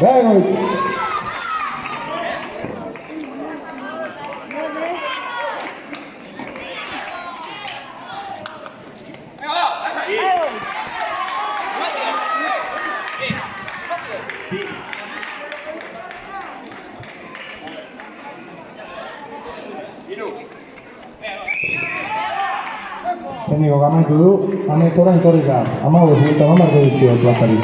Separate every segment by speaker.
Speaker 1: Begovic. Tekniko gamentu du, ametxora entorrika, 15 minutu marko dizio plazari.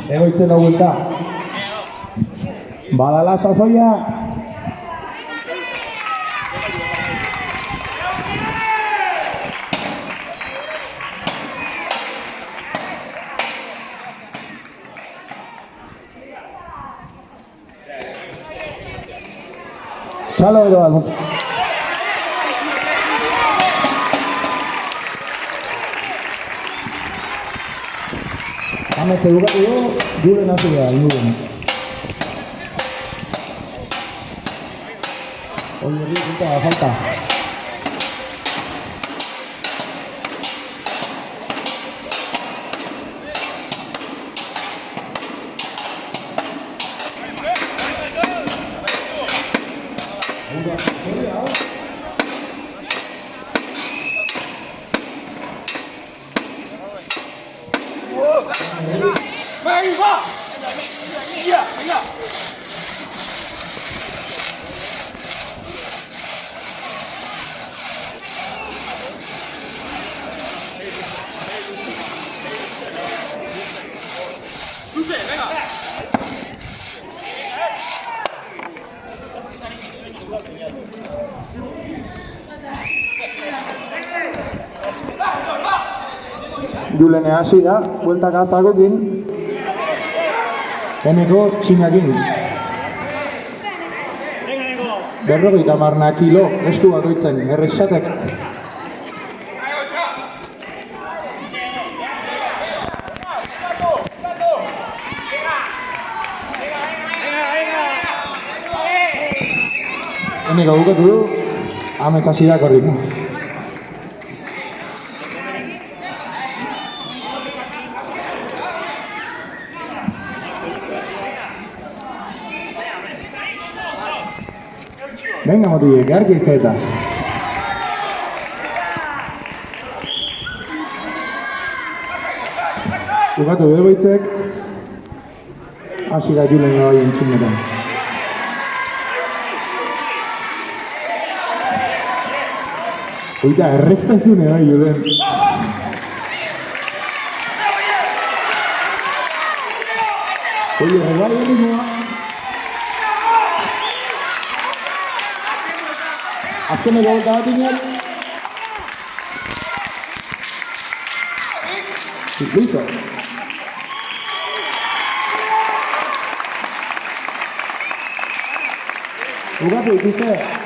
Speaker 1: Egoitzen hau buelta. Badala sasoia. Txalo edo bat. Ametxe dukatu du, gure nazu da, inguruen. Hori herri punta da falta. Julene hasi da, bueltak azagokin. Eneko txinakin. 50 kilo, esku bakoitzen, errexatek. Eneko bukatu du, ametxasi da korrik. Venga, motiek, argi izaeta. Ukatu Begoitzek, hasi da Julen gabaien tximetan. Oita, erreztazune bai, Julen. Oie, regai erritmoa. Azkeneko bolta bat inen. Listo. Bukatu dituzte.